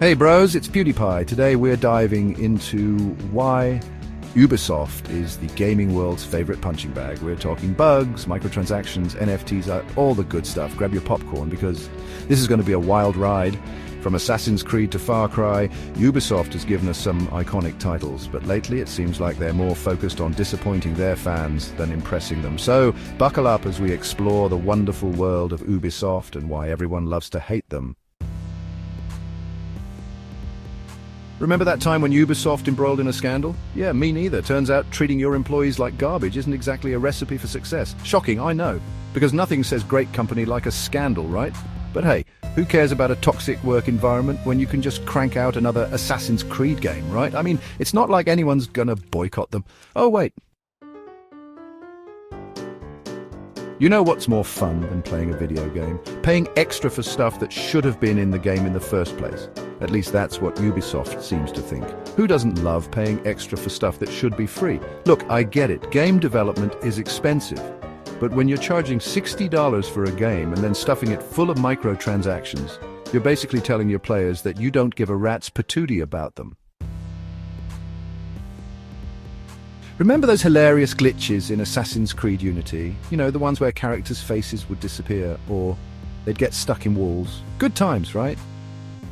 Hey bros, it's PewDiePie. Today we're diving into why Ubisoft is the gaming world's favorite punching bag. We're talking bugs, microtransactions, NFTs, all the good stuff. Grab your popcorn because this is going to be a wild ride. From Assassin's Creed to Far Cry, Ubisoft has given us some iconic titles, but lately it seems like they're more focused on disappointing their fans than impressing them. So buckle up as we explore the wonderful world of Ubisoft and why everyone loves to hate them. Remember that time when Ubisoft embroiled in a scandal? Yeah, me neither. Turns out treating your employees like garbage isn't exactly a recipe for success. Shocking, I know. Because nothing says great company like a scandal, right? But hey, who cares about a toxic work environment when you can just crank out another Assassin's Creed game, right? I mean, it's not like anyone's gonna boycott them. Oh, wait. You know what's more fun than playing a video game? Paying extra for stuff that should have been in the game in the first place. At least that's what Ubisoft seems to think. Who doesn't love paying extra for stuff that should be free? Look, I get it. Game development is expensive. But when you're charging $60 for a game and then stuffing it full of microtransactions, you're basically telling your players that you don't give a rat's patootie about them. Remember those hilarious glitches in Assassin's Creed Unity? You know, the ones where characters' faces would disappear or they'd get stuck in walls. Good times, right?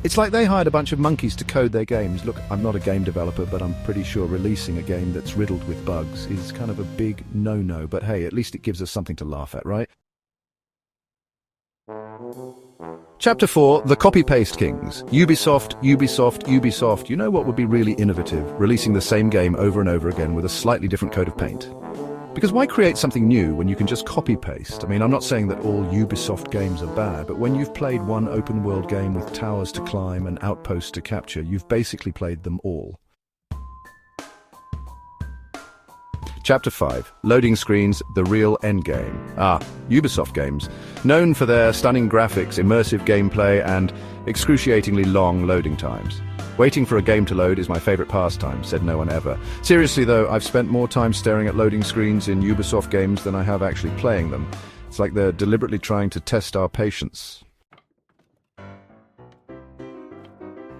It's like they hired a bunch of monkeys to code their games. Look, I'm not a game developer, but I'm pretty sure releasing a game that's riddled with bugs is kind of a big no-no. But hey, at least it gives us something to laugh at, right? Chapter 4, The Copy-Paste Kings. Ubisoft. You know what would be really innovative? Releasing the same game over and over again with a slightly different coat of paint. Because why create something new when you can just copy-paste? I mean, I'm not saying that all Ubisoft games are bad, but when you've played one open-world game with towers to climb and outposts to capture, you've basically played them all. Chapter 5, Loading Screens, the Real Endgame. Ubisoft games. Known for their stunning graphics, immersive gameplay, and excruciatingly long loading times. Waiting for a game to load is my favorite pastime, said no one ever. Seriously though, I've spent more time staring at loading screens in Ubisoft games than I have actually playing them. It's like they're deliberately trying to test our patience.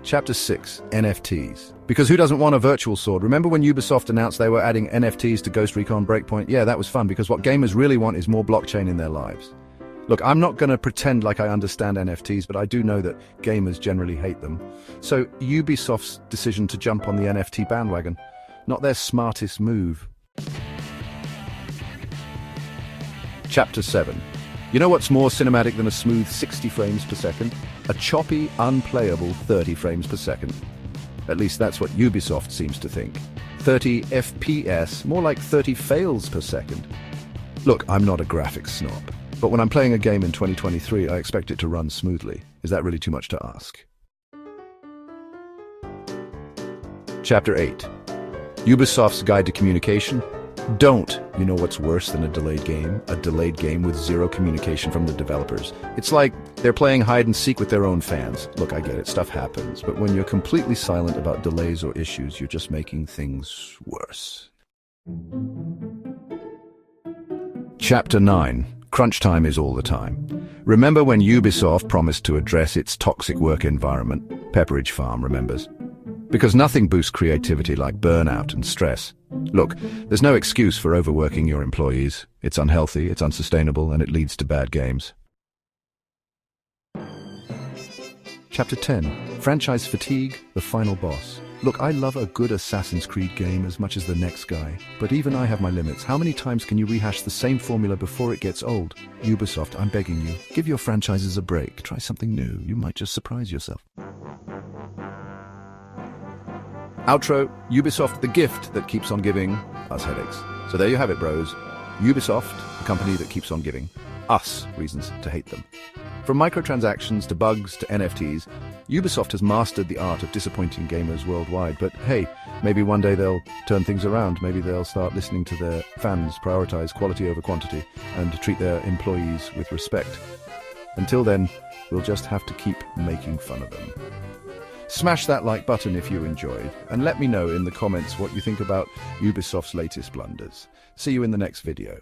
Chapter 6, NFTs. Because who doesn't want a virtual sword? Remember when Ubisoft announced they were adding NFTs to Ghost Recon Breakpoint? Yeah, that was fun, because what gamers really want is more blockchain in their lives. Look, I'm not going to pretend like I understand NFTs, but I do know that gamers generally hate them. So Ubisoft's decision to jump on the NFT bandwagon, not their smartest move. Chapter 7. You know what's more cinematic than a smooth 60 frames per second? A choppy, unplayable 30 frames per second. At least that's what Ubisoft seems to think. 30 FPS, more like 30 fails per second. Look, I'm not a graphics snob. But when I'm playing a game in 2023, I expect it to run smoothly. Is that really too much to ask? Chapter 8. Ubisoft's Guide to Communication. Don't. You know what's worse than a delayed game? A delayed game with zero communication from the developers. It's like they're playing hide and seek with their own fans. Look, I get it, stuff happens. But when you're completely silent about delays or issues, you're just making things worse. Chapter 9. Crunch time is all the time. Remember when Ubisoft promised to address its toxic work environment? Pepperidge Farm remembers. Because nothing boosts creativity like burnout and stress. Look, there's no excuse for overworking your employees. It's unhealthy, it's unsustainable, and it leads to bad games. Chapter 10. Franchise Fatigue, the Final Boss. Look, I love a good Assassin's Creed game as much as the next guy, but even I have my limits. How many times can you rehash the same formula before it gets old? Ubisoft, I'm begging you, give your franchises a break. Try something new. You might just surprise yourself. Outro, Ubisoft, the gift that keeps on giving us headaches. So there you have it, bros. Ubisoft, the company that keeps on giving us reasons to hate them. From microtransactions to bugs to NFTs, Ubisoft has mastered the art of disappointing gamers worldwide. But hey, maybe one day they'll turn things around. Maybe they'll start listening to their fans, prioritize quality over quantity, and treat their employees with respect. Until then, we'll just have to keep making fun of them. Smash that like button if you enjoyed, and let me know in the comments what you think about Ubisoft's latest blunders. See you in the next video.